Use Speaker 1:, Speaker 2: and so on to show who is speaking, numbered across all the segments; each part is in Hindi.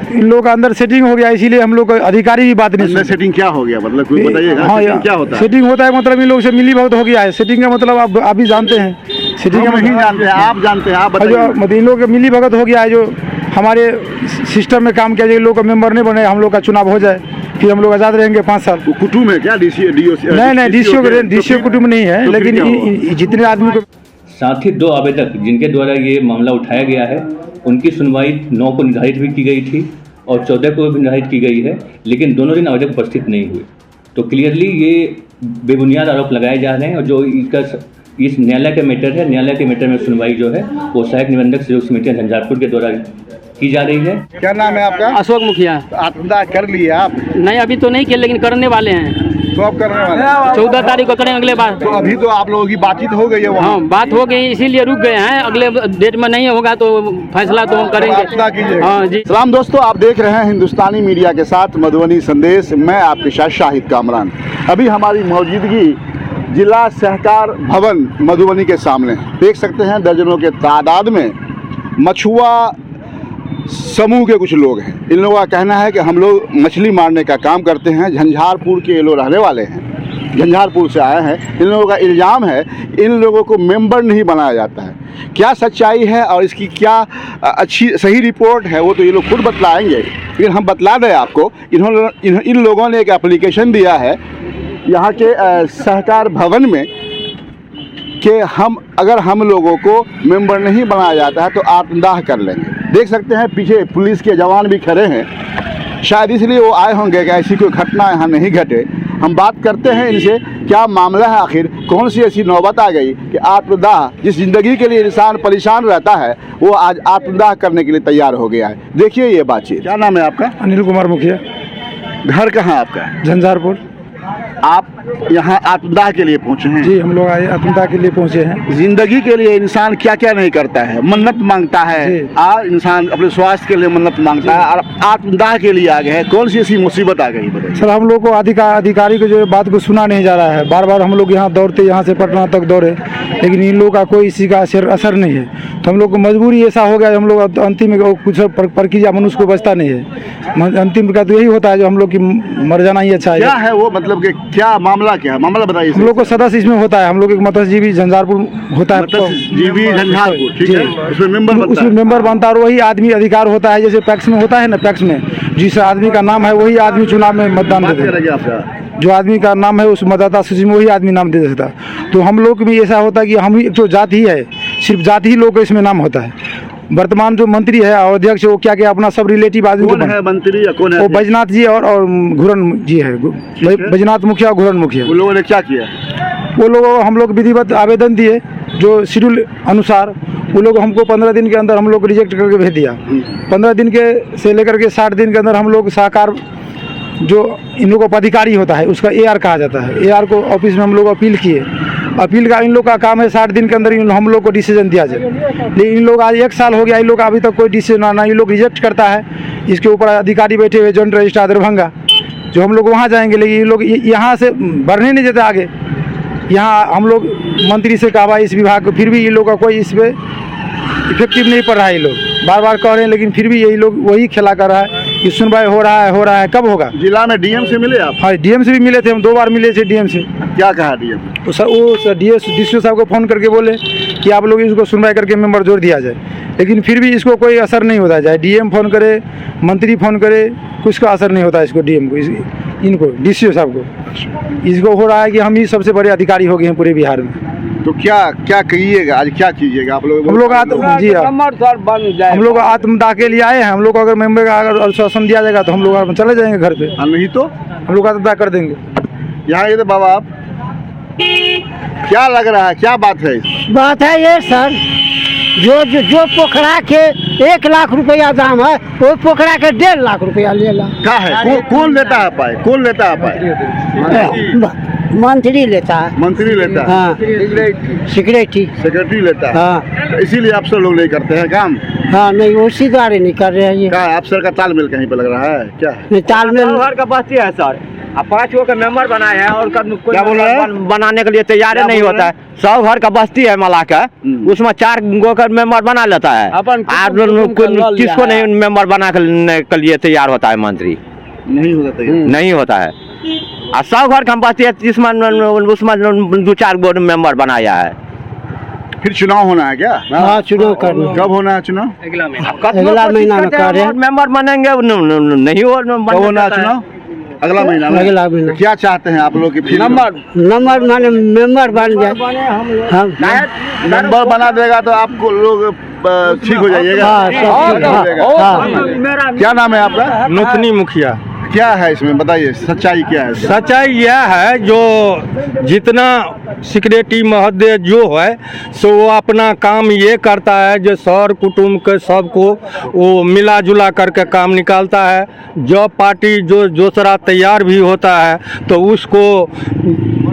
Speaker 1: इन लोगों का अंदर सेटिंग हो गया, इसीलिए हम लोग अधिकारी भी बात नहीं सुनते।
Speaker 2: सेटिंग क्या हो गया मतलब कुछ बताइएगा?
Speaker 1: हाँ,
Speaker 2: क्या होता है?
Speaker 1: सेटिंग होता है मतलब इन लोग से मिली भगत हो गया है। सेटिंग का मतलब आप भी जानते हैं। सेटिंग का
Speaker 2: नहीं जानते हैं, आप जानते हैं, आप बताइए।
Speaker 1: मतलब इन लोग का मिली भगत हो गया है, जो हमारे सिस्टम में काम किया जाए, लोग का मेंबर नहीं बने, हम लोग का चुनाव हो जाए, फिर हम लोग आज़ाद रहेंगे 5 साल।
Speaker 2: कुटुंब है क्या?
Speaker 1: नहीं, डीसीओ कुटुंब नहीं है, लेकिन जितने आदमी को।
Speaker 3: साथ ही 2 आवेदक जिनके द्वारा ये मामला उठाया गया है, उनकी सुनवाई 9 को निर्धारित भी की गई थी और 14 को भी निर्धारित की गई है, लेकिन दोनों दिन आवेदक उपस्थित नहीं हुए। तो क्लियरली ये बेबुनियाद आरोप लगाए जा रहे हैं और जो इस न्यायालय का मैटर है, न्यायालय के मैटर में सुनवाई जो है वो सहायक निबंधक सहयोग समिति झंझारपुर के द्वारा की जा रही है।
Speaker 2: क्या नाम है आपका?
Speaker 4: अशोक मुखिया।
Speaker 2: आत्मदाह कर लिए आप?
Speaker 4: नहीं, अभी तो नहीं किया, लेकिन करने वाले हैं।
Speaker 2: तो आप करने वाले?
Speaker 4: 14 तारीख को करें अगले बार।
Speaker 2: तो अभी तो आप लोगों की बातचीत हो गई है वहाँ?
Speaker 4: हाँ, बात हो गई, इसीलिए रुक गए हैं। अगले डेट में नहीं होगा तो फैसला तो हम करेंगे। हाँ जी।
Speaker 2: सलाम दोस्तों, आप देख रहे हैं हिंदुस्तानी मीडिया के साथ मधुबनी संदेश। मैं आपके साथ शाहिद कामरान। अभी हमारी मौजूदगी जिला सहकार भवन मधुबनी के सामने। देख सकते हैं दर्जनों के तादाद में मछुआ समूह के कुछ लोग हैं। इन लोगों का कहना है कि हम लोग मछली मारने का काम करते हैं। झंझारपुर के ये लोग रहने वाले हैं, झंझारपुर से आए हैं। इन लोगों का इल्ज़ाम है इन लोगों को मेंबर नहीं बनाया जाता है। क्या सच्चाई है और इसकी क्या अच्छी सही रिपोर्ट है वो तो ये लोग खुद बतलाएंगे, लेकिन हम बतला दें आपको। इन लोगों ने एक एप्लीकेशन दिया है यहाँ के सहकार भवन में कि अगर हम लोगों को मेंबर नहीं बनाया जाता है तो आत्मदाह कर लेंगे। देख सकते हैं पीछे पुलिस के जवान भी खड़े हैं, शायद इसलिए वो आए होंगे कि ऐसी कोई घटना यहाँ नहीं घटे। हम बात करते हैं इनसे, क्या मामला है आखिर, कौन सी ऐसी नौबत आ गई कि आत्मदाह, जिस ज़िंदगी के लिए इंसान परेशान रहता है वो आज आत्मदाह करने के लिए तैयार हो गया है। देखिए ये बातचीत। क्या नाम है आपका?
Speaker 1: अनिल कुमार मुखिया।
Speaker 2: घर कहाँ आपका?
Speaker 1: झंझारपुर।
Speaker 2: आप यहाँ आत्मदाह के लिए पहुँचे हैं?
Speaker 1: जी, हम लोग आए आत्मदाह के लिए पहुँचे हैं।
Speaker 2: जिंदगी के लिए इंसान क्या क्या नहीं करता है, मन्नत मांगता है और इंसान अपने स्वास्थ्य के लिए मन्नत मांगता है और आत्मदाह के लिए आ गए हैं। कौन सी ऐसी मुसीबत आ गई बताइए?
Speaker 1: सर, हम लोग को अधिकारी को जो बात को सुना नहीं जा रहा है। बार बार हम लोग यहाँ दौड़ते, यहाँ से पटना तक दौड़े, लेकिन इन लोगों का कोई इसी का असर नहीं है। तो हम लोग को मजबूरी ऐसा हो गया, हम लोग अंतिम कुछ प्रक्रिया मनुष्य को बचता नहीं है। अंतिम का तो यही होता है जो हम लोग की मर जाना ही अच्छा है।
Speaker 2: क्या है वो, मतलब कि क्या मामला, क्या है मामला बताइए?
Speaker 1: हम लोग को सदस्य इसमें होता है, हम लोग एक मत्स्यजीवी झंझारपुर होता है,
Speaker 2: मत्स्यजीवी झंझारपुर, ठीक है, उसमें
Speaker 1: मेंबर बनता है और वही आदमी अधिकार होता है। जैसे पैक्स में होता है ना, पैक्स में जिस आदमी का नाम है वही आदमी चुनाव में मतदान देता है। जो आदमी का नाम है उस मतदाता सूची में वही आदमी नाम दे देता है। तो हम लोग में ऐसा होता है कि हम ही जो जाति है, सिर्फ जाति ही लोग का इसमें नाम होता है। वर्तमान जो मंत्री है और अध्यक्ष, वो क्या क्या अपना सब रिलेटिव आदमी
Speaker 2: कौन है मंत्री या कौन है?
Speaker 1: वो बैजनाथ जी और घुरन जी है। बैजनाथ मुखिया, घुरन मुखिया।
Speaker 2: वो लोगों ने क्या किया?
Speaker 1: वो लोग हम लोग विधिवत आवेदन दिए जो शेड्यूल अनुसार। वो लोग हमको 15 दिन के अंदर हम लोग रिजेक्ट करके भेज दिया। 15 दिन के से लेकर के 60 दिन के अंदर हम लोग सहकार जो इन लोगों का पदाधिकारी होता है उसका AR कहा जाता है। AR को ऑफिस में हम लोग अपील किए। अपील का इन लोग का काम है 60 दिन के अंदर हम लोग को डिसीजन दिया जाए, लेकिन इन लोग आज 1 साल हो गया, इन लोग का अभी तक कोई डिसीजन ना ये लोग रिजेक्ट करता है। इसके ऊपर अधिकारी बैठे हुए जॉइंट रजिस्ट्रार दरभंगा, जो हम लोग वहाँ जाएंगे, लेकिन ये लोग यहाँ से बढ़ने नहीं देते आगे। यहाँ हम लोग मंत्री से कहा इस विभाग को, फिर भी ये लोग का कोई इस पर इफेक्टिव नहीं पड़ रहा है। ये लोग बार बार कह रहे हैं, लेकिन फिर भी यही लोग वही खेला कर रहा है कि सुनवाई हो रहा है, कब होगा?
Speaker 2: जिला में DM से मिले आप?
Speaker 1: हाँ, DM से भी मिले थे, हम 2 बार मिले थे DM से।
Speaker 2: क्या कहा DM?
Speaker 1: तो सर वो DCO साहब को फ़ोन करके बोले कि आप लोग इसको सुनवाई करके मेंबर जोड़ दिया जाए, लेकिन फिर भी इसको कोई असर नहीं होता है। चाहे DM फ़ोन करे, मंत्री फ़ोन करे, कुछ का असर नहीं होता है इसको। DM को, इनको DCO साहब को इसको हो रहा है कि हम ही सबसे बड़े अधिकारी हो गए हैं पूरे बिहार में।
Speaker 2: तो क्या करिएगा आज, क्या कीजिएगा आप लोग?
Speaker 1: हम लोग हम लोग आत्मदाह के लिए आए हैं। हम लोग को अगर मेंबर का अगर आश्वासन दिया जाएगा तो हम लोग चले जाएंगे घर पे,
Speaker 2: नहीं तो
Speaker 1: हम लोग आत्मदाह कर देंगे।
Speaker 2: यहाँ ये तो बाबा, आप क्या लग रहा है, क्या बात है?
Speaker 5: बात है ये सर, जो पोखरा के 1 लाख रुपया दाम है, वो पोखरा के 1.5 लाख रुपया ले ला।
Speaker 2: क्या है? कौन लेता है पाए? कौन लेता है पाए?
Speaker 5: मंत्री लेता है।
Speaker 2: मंत्री लेता है?
Speaker 5: हाँ, सेक्रेटरी
Speaker 2: लेता है।
Speaker 5: हाँ,
Speaker 2: इसीलिए अफसर लोग नहीं करते हैं काम।
Speaker 5: हाँ, नहीं उसी द्वारा नहीं कर रहे हैं ये।
Speaker 2: क्या अफसर का तालमेल कहीं पे लग रहा है? क्या है
Speaker 5: तालमेल?
Speaker 4: का बात है सर,
Speaker 6: अब 5 गो का मेंबर बनाए हैं और कोई
Speaker 2: क्या बोल रहे हैं?
Speaker 6: बनाने के लिए तैयार नहीं होता है। 100 घर का बस्ती है मला का, उसमें 4 गो का मेंबर बना लेता है। किसको नहीं मेंबर बनाने के लिए तैयार होता है मंत्री?
Speaker 2: नहीं होता है।
Speaker 6: नहीं होता है। और 100 घर का बस्ती है, जिसमें उसमें 2-4 गो मेंबर बनाया है।
Speaker 2: फिर चुनाव होना है क्या?
Speaker 5: हाँ, चुनाव करना।
Speaker 2: कब होना है चुनाव?
Speaker 5: अगला महीना में कर रहे हैं।
Speaker 6: मेंबर बनेंगे नहीं हो
Speaker 2: कब होना है चुनाव? अगला महीना में।
Speaker 5: अगला महीना।
Speaker 2: तो क्या चाहते हैं आप लोग की फिर
Speaker 5: नंबर माने मेंबर बन जाए। हम
Speaker 2: नंबर बना देगा तो आपको लोग ठीक हो जाइएगा।
Speaker 5: हाँ, सब ठीक है।
Speaker 2: हो जाएगा।
Speaker 5: हाँ।
Speaker 2: क्या नाम है आपका?
Speaker 1: नूतनी मुखिया।
Speaker 2: क्या है इसमें बताइए, सच्चाई क्या है?
Speaker 1: सच्चाई यह है, जो जितना सिक्योरिटी महोदय जो है सो वो अपना काम ये करता है, जो सर कुटुंब के सबको वो मिला जुला करके काम निकालता है। जो पार्टी जो दूसरा तैयार भी होता है तो उसको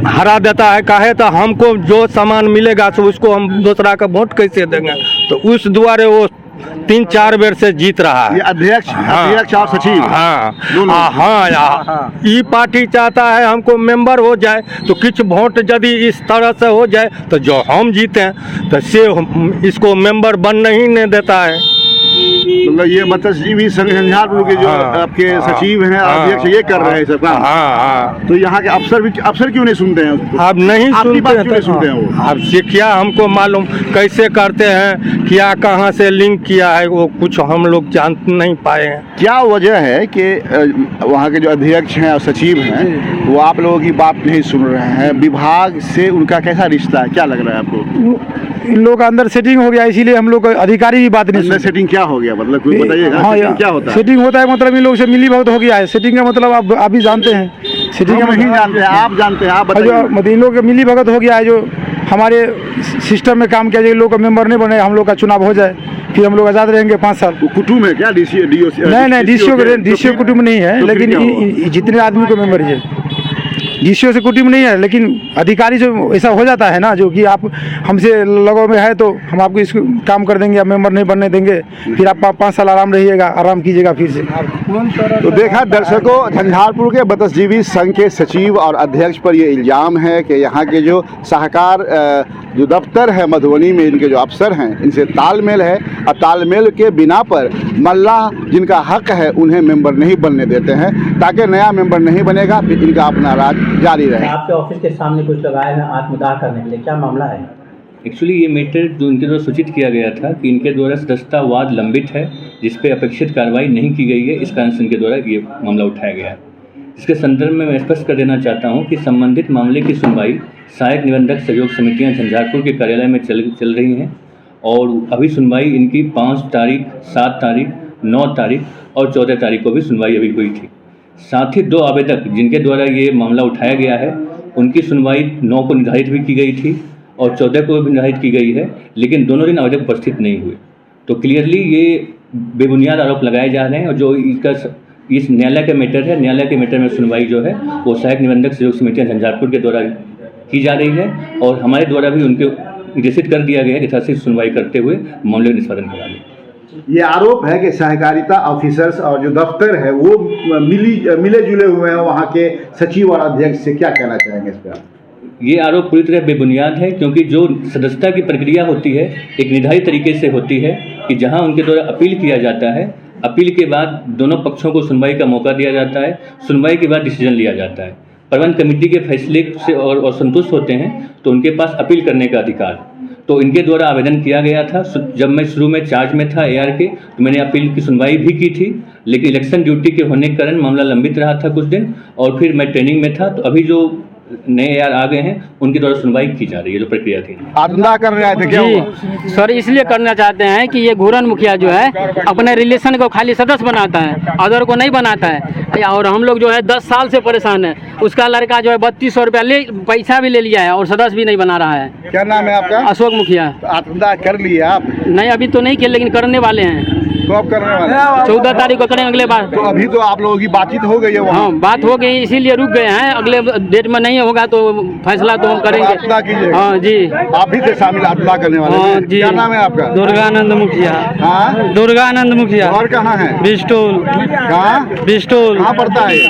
Speaker 1: हरा देता है। काहे तो हमको जो सामान मिलेगा तो उसको हम दूसरा का वोट कैसे देंगे, तो उस द्वारे वो 3-4 बेर से जीत रहा है।
Speaker 2: ये अध्यक्ष और सचिव।
Speaker 1: हाँ, ये पार्टी चाहता है हमको मेंबर हो जाए, तो कुछ वोट यदि इस तरह से हो जाए तो जो हम जीते तो से इसको मेंबर बनने ही नहीं देता है।
Speaker 2: मतलब ये मतस्जीवी संघ झंझारपुर के जो आपके सचिव हैं, अध्यक्ष, ये कर रहे हैं सब काम।
Speaker 1: हाँ।
Speaker 2: तो यहाँ के अफसर क्यों नहीं सुनते हैं उसको?
Speaker 1: आप नहीं
Speaker 2: सुनते हैं वो?
Speaker 1: अब से क्या हमको मालूम कैसे करते हैं, क्या कहाँ से लिंक किया है, वो कुछ हम लोग जान नहीं पाए हैं।
Speaker 2: क्या वजह है कि वहाँ के जो अध्यक्ष हैं और सचिव हैं वो आप लोगों की बात नहीं सुन रहे हैं? विभाग से उनका कैसा रिश्ता है, क्या लग रहा है आपको?
Speaker 1: इन लोग का अंदर सेटिंग हो गया, इसीलिए हम लोग अधिकारी भी बात नहीं
Speaker 2: अंदर सेटिंग क्या हो गया, मतलब कोई बताइएगा?
Speaker 1: हाँ,
Speaker 2: क्या होता है?
Speaker 1: सेटिंग होता है मतलब इन लोग से मिली भगत हो गया है। सेटिंग का मतलब आप भी जानते हैं। सेटिंग का
Speaker 2: नहीं जानते हैं, आप जानते हैं, आप बताइए।
Speaker 1: मतलब इन लोग का मिली भगत हो गया है, जो हमारे सिस्टम में काम किया जाए, लोग का मेंबर नहीं बने, हम लोग का चुनाव हो जाए, फिर हम लोग आज़ाद रहेंगे 5 साल।
Speaker 2: कुटुंब है क्या?
Speaker 1: नहीं, डीसीओ कुटुंब नहीं है, लेकिन जितने आदमी को मेंबर है डीसीओ से कुटुंब नहीं है, लेकिन अधिकारी जो ऐसा हो जाता है ना, जो कि आप हमसे लगाव में है तो हम आपको इसको काम कर देंगे, आप मेंबर नहीं बनने देंगे, फिर आप 5 साल आराम रहिएगा, आराम कीजिएगा फिर से।
Speaker 2: तो देखा दर्शकों, झंझारपुर के मतस्जीवी संघ के सचिव और अध्यक्ष पर ये इल्ज़ाम है कि यहाँ के जो सहकार जो दफ्तर है मधुबनी में, इनके जो अफसर हैं इनसे तालमेल है, और तालमेल के बिना पर मल्लाह जिनका हक है उन्हें मेंबर नहीं बनने देते हैं, ताकि नया मेंबर नहीं बनेगा, फिर इनका अपना राज जारी रहे।
Speaker 7: आपके ऑफिस के सामने कुछ लगाया है आत्मदाह करने के लिए, क्या मामला है?
Speaker 3: एक्चुअली ये मैटर जो इनके द्वारा सूचित किया गया था कि इनके द्वारा सदस्यता वाद लंबित है, जिस पे अपेक्षित कार्रवाई नहीं की गई है, इस कारण से इनके द्वारा ये मामला उठाया गया है। इसके संदर्भ में मैं स्पष्ट कर देना चाहता हूँ कि संबंधित मामले की सुनवाई सहायक निबंधक सहयोग समितियाँ झंझारपुर के कार्यालय में चल रही हैं, और अभी सुनवाई इनकी 5 तारीख, 7 तारीख, 9 तारीख और 14 तारीख को भी सुनवाई अभी हुई थी। साथ ही 2 आवेदक जिनके द्वारा ये मामला उठाया गया है, उनकी सुनवाई 9 को निर्धारित भी की गई थी और 14 को भी निर्धारित की गई है, लेकिन दोनों दिन आवेदक उपस्थित नहीं हुए। तो क्लियरली ये बेबुनियाद आरोप लगाए जा रहे हैं, और जो इस न्यायालय का मैटर है, न्यायालय के मैटर में सुनवाई जो है वो सहायक निबंधक सहयोग समितियाँ झंझारपुर के द्वारा की जा रही है, और हमारे द्वारा भी उनके निर्देशित कर दिया गया है कि यथाशीघ्र सुनवाई करते हुए मामले का निष्पादन करा दें।
Speaker 2: ये आरोप है कि सहकारिता ऑफिसर्स और जो दफ्तर है वो मिले जुले हुए हैं वहाँ के सचिव और अध्यक्ष से, क्या कहना चाहेंगे इस पर?
Speaker 3: ये आरोप पूरी तरह बेबुनियाद है, क्योंकि जो सदस्यता की प्रक्रिया होती है एक निर्धारित तरीके से होती है कि जहां उनके द्वारा अपील किया जाता है, अपील के बाद दोनों पक्षों को सुनवाई का मौका दिया जाता है, सुनवाई के बाद डिसीजन लिया जाता है। प्रबंध कमेटी के फैसले से और संतुष्ट होते हैं तो उनके पास अपील करने का अधिकार। तो इनके द्वारा आवेदन किया गया था। जब मैं शुरू में चार्ज में था AR के, तो मैंने अपील की सुनवाई भी की थी, लेकिन इलेक्शन ड्यूटी के होने के कारण मामला लंबित रहा था कुछ दिन, और फिर मैं ट्रेनिंग में था। तो अभी जो नए AR आ गए हैं उनके द्वारा सुनवाई की जा रही है, जो प्रक्रिया थी।
Speaker 2: आत्मदाह कर रहे थे क्या हुआ?
Speaker 4: सर इसलिए करना चाहते हैं कि ये घूरन मुखिया जो है अपने रिलेशन को खाली सदस्य बनाता है, अदर को नहीं बनाता है, और हम लोग जो है 10 साल से परेशान है। उसका लड़का जो है 3200 रुपया पैसा भी ले लिया है और सदस्य भी नहीं बना रहा है।
Speaker 2: क्या नाम है आपका?
Speaker 4: अशोक मुखिया।
Speaker 2: आत्मदाह कर लिया आप?
Speaker 4: नहीं, अभी तो नहीं किया, लेकिन करने वाले हैं।
Speaker 2: कब करने वाले?
Speaker 4: 14 तारीख को करेंगे अगले बार।
Speaker 2: तो अभी तो आप लोगों की बातचीत हो गई है वहाँ?
Speaker 4: हाँ, बात हो गई, इसीलिए रुक गए हैं। अगले डेट में नहीं होगा तो फैसला तो हम करेंगे।
Speaker 2: आत्मदाह कीजिएगा?
Speaker 4: हाँ जी।
Speaker 2: आप भी थे शामिल आत्मदाह करने वाले
Speaker 4: हाँ
Speaker 2: में?
Speaker 4: जी।
Speaker 2: क्या नाम है आपका?
Speaker 4: दुर्गानंद मुखिया।
Speaker 2: हाँ,
Speaker 4: दुर्गानंद मुखिया।
Speaker 2: और कहाँ है?
Speaker 4: बिस्टोल।
Speaker 2: कहाँ?
Speaker 4: बिस्टोल।
Speaker 2: कहाँ पड़ता है ये?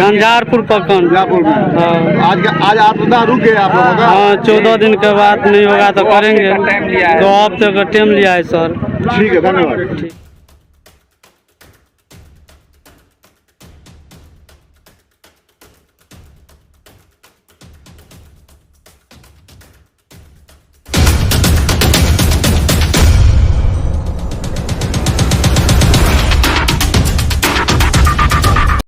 Speaker 4: झंझारपुर प्रखंड।
Speaker 2: मिर्जापुर में।
Speaker 4: हाँ।
Speaker 2: आज आत्मदाह रुक गए आप लोगों का?
Speaker 4: हाँ, 14 दिन के बाद नहीं होगा तो करेंगे। 2 हफ्ते का टाइम लिया है सर।
Speaker 2: ठीक है, धन्यवाद।